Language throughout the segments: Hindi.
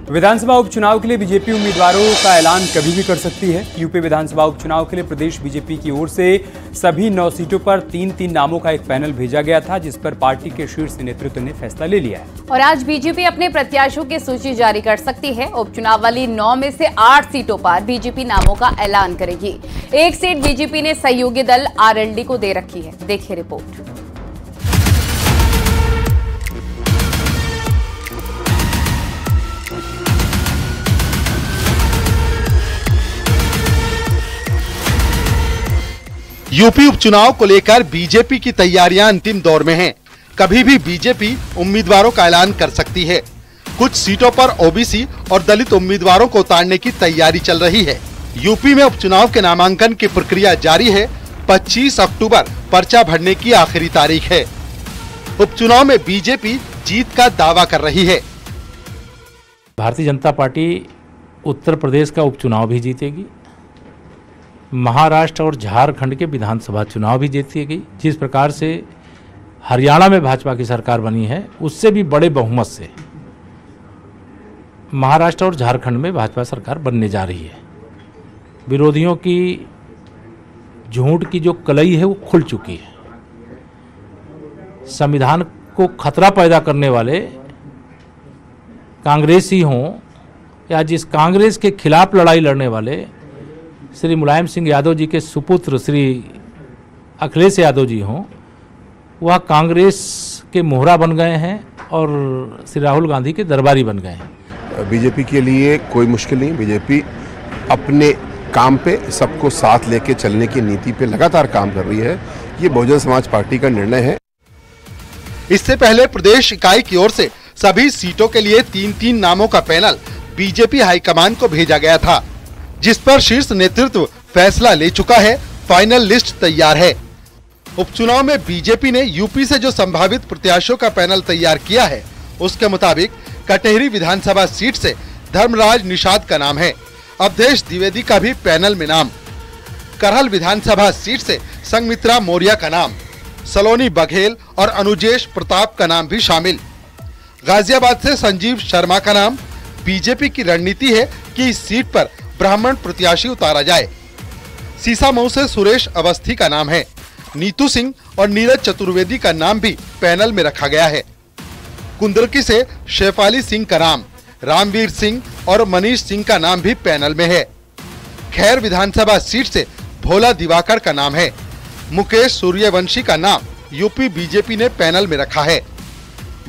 विधानसभा उपचुनाव के लिए बीजेपी उम्मीदवारों का ऐलान कभी भी कर सकती है। यूपी विधानसभा उपचुनाव के लिए प्रदेश बीजेपी की ओर से सभी 9 सीटों पर 3-3 नामों का एक पैनल भेजा गया था, जिस पर पार्टी के शीर्ष नेतृत्व ने फैसला ले लिया है। और आज बीजेपी अपने प्रत्याशियों की सूची जारी कर सकती है। उपचुनाव वाली 9 में से 8 सीटों पर बीजेपी नामों का ऐलान करेगी। एक सीट बीजेपी ने सहयोगी दल आरएलडी को दे रखी है। देखिए रिपोर्ट। यूपी उपचुनाव को लेकर बीजेपी की तैयारियां अंतिम दौर में हैं। कभी भी बीजेपी उम्मीदवारों का ऐलान कर सकती है। कुछ सीटों पर ओबीसी और दलित उम्मीदवारों को उतारने की तैयारी चल रही है। यूपी में उपचुनाव के नामांकन की प्रक्रिया जारी है। 25 अक्टूबर पर्चा भरने की आखिरी तारीख है। उपचुनाव में बीजेपी जीत का दावा कर रही है। भारतीय जनता पार्टी उत्तर प्रदेश का उपचुनाव भी जीतेगी, महाराष्ट्र और झारखंड के विधानसभा चुनाव भी जीतेगी। जिस प्रकार से हरियाणा में भाजपा की सरकार बनी है, उससे भी बड़े बहुमत से महाराष्ट्र और झारखंड में भाजपा सरकार बनने जा रही है। विरोधियों की झूठ की जो कलई है वो खुल चुकी है। संविधान को खतरा पैदा करने वाले कांग्रेसी हों या जिस कांग्रेस के खिलाफ लड़ाई लड़ने वाले श्री मुलायम सिंह यादव जी के सुपुत्र श्री अखिलेश यादव जी हों, वह कांग्रेस के मोहरा बन गए हैं और श्री राहुल गांधी के दरबारी बन गए हैं। बीजेपी के लिए कोई मुश्किल नहीं। बीजेपी अपने काम पे सबको साथ लेके चलने की नीति पे लगातार काम कर रही है। ये बहुजन समाज पार्टी का निर्णय है। इससे पहले प्रदेश इकाई की ओर से सभी सीटों के लिए 3-3 नामों का पैनल बीजेपी हाईकमान को भेजा गया था, जिस पर शीर्ष नेतृत्व फैसला ले चुका है। फाइनल लिस्ट तैयार है। उपचुनाव में बीजेपी ने यूपी से जो संभावित प्रत्याशियों का पैनल तैयार किया है, उसके मुताबिक कटेहरी विधानसभा सीट से धर्मराज निषाद का नाम है। अवधेश द्विवेदी का भी पैनल में नाम। करहल विधानसभा सीट से संघमित्रा मौर्य का नाम, सलोनी बघेल और अनुजेश प्रताप का नाम भी शामिल। गाजियाबाद से संजीव शर्मा का नाम। बीजेपी की रणनीति है कि इस सीट पर ब्राह्मण प्रत्याशी उतारा जाए। सीसामऊ से सुरेश अवस्थी का नाम है। नीतू सिंह और नीरज चतुर्वेदी का नाम भी पैनल में रखा गया है। कुंदरकी से शेफाली सिंह का नाम, रामवीर सिंह और मनीष सिंह का नाम भी पैनल में है। खैर विधानसभा सीट से भोला दिवाकर का नाम है। मुकेश सूर्यवंशी का नाम यूपी बीजेपी ने पैनल में रखा है।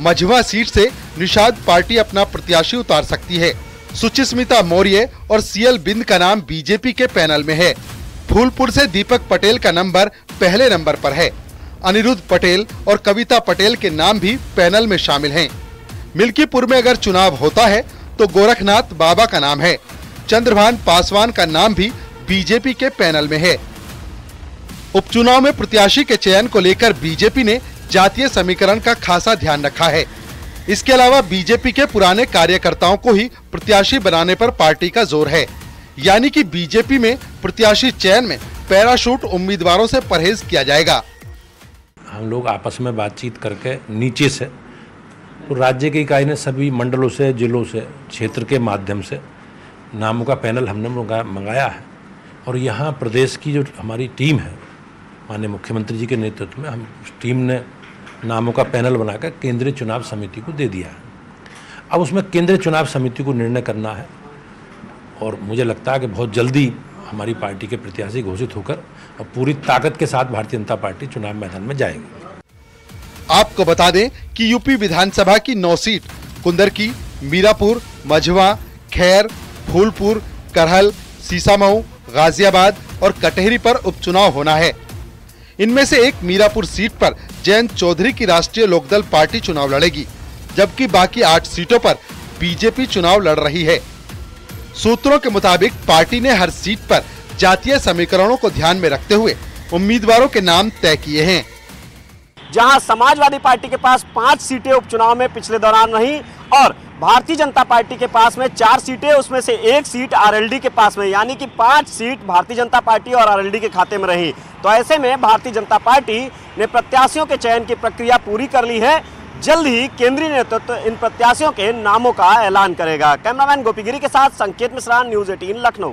मझवा सीट से निषाद पार्टी अपना प्रत्याशी उतार सकती है। सुचिस्मिता मौर्य और सीएल बिंद का नाम बीजेपी के पैनल में है। फूलपुर से दीपक पटेल का नंबर पहले नंबर पर है। अनिरुद्ध पटेल और कविता पटेल के नाम भी पैनल में शामिल हैं। मिल्कीपुर में अगर चुनाव होता है तो गोरखनाथ बाबा का नाम है। चंद्रभान पासवान का नाम भी बीजेपी के पैनल में है। उपचुनाव में प्रत्याशी के चयन को लेकर बीजेपी ने जातीय समीकरण का खासा ध्यान रखा है। इसके अलावा बीजेपी के पुराने कार्यकर्ताओं को ही प्रत्याशी बनाने पर पार्टी का जोर है। यानी कि बीजेपी में प्रत्याशी चयन में पैराशूट उम्मीदवारों से परहेज किया जाएगा। हम लोग आपस में बातचीत करके नीचे से तो राज्य की इकाई ने सभी मंडलों से, जिलों से, क्षेत्र के माध्यम से नामों का पैनल हमने मंगाया है। और यहाँ प्रदेश की जो हमारी टीम है, माननीय मुख्यमंत्री जी के नेतृत्व में हम उस टीम ने नामों का पैनल बनाकर केंद्रीय चुनाव समिति को दे दिया है। अब उसमें केंद्रीय चुनाव समिति को निर्णय करना है और मुझे लगता है कि बहुत जल्दी हमारी पार्टी के प्रत्याशी घोषित होकर और पूरी ताकत के साथ भारतीय जनता पार्टी चुनाव मैदान में जाएगी। आपको बता दें कि यूपी विधानसभा की 9 सीट कुंदरकी, मीरापुर, मझवा, खैर, फूलपुर, करहल, सीसामऊ, गाजियाबाद और कटेहरी पर उपचुनाव होना है। इनमें से एक मीरापुर सीट पर जयंत चौधरी की राष्ट्रीय लोकदल पार्टी चुनाव लड़ेगी, जबकि बाकी 8 सीटों पर बीजेपी चुनाव लड़ रही है। सूत्रों के मुताबिक पार्टी ने हर सीट पर जातीय समीकरणों को ध्यान में रखते हुए उम्मीदवारों के नाम तय किए हैं। जहां समाजवादी पार्टी के पास 5 सीटें उपचुनाव में पिछले दौरान रही और भारतीय जनता पार्टी के पास में 4 सीटें, उसमें से 1 सीट आरएलडी के पास में, यानी कि 5 सीट भारतीय जनता पार्टी और आरएलडी के खाते में रही। तो ऐसे में भारतीय जनता पार्टी ने प्रत्याशियों के चयन की प्रक्रिया पूरी कर ली है। जल्द ही केंद्रीय नेतृत्व इन प्रत्याशियों के नामों का ऐलान करेगा। कैमरामैन गोपीगिरी के साथ संकेत मिश्रा, न्यूज़ 18 लखनऊ।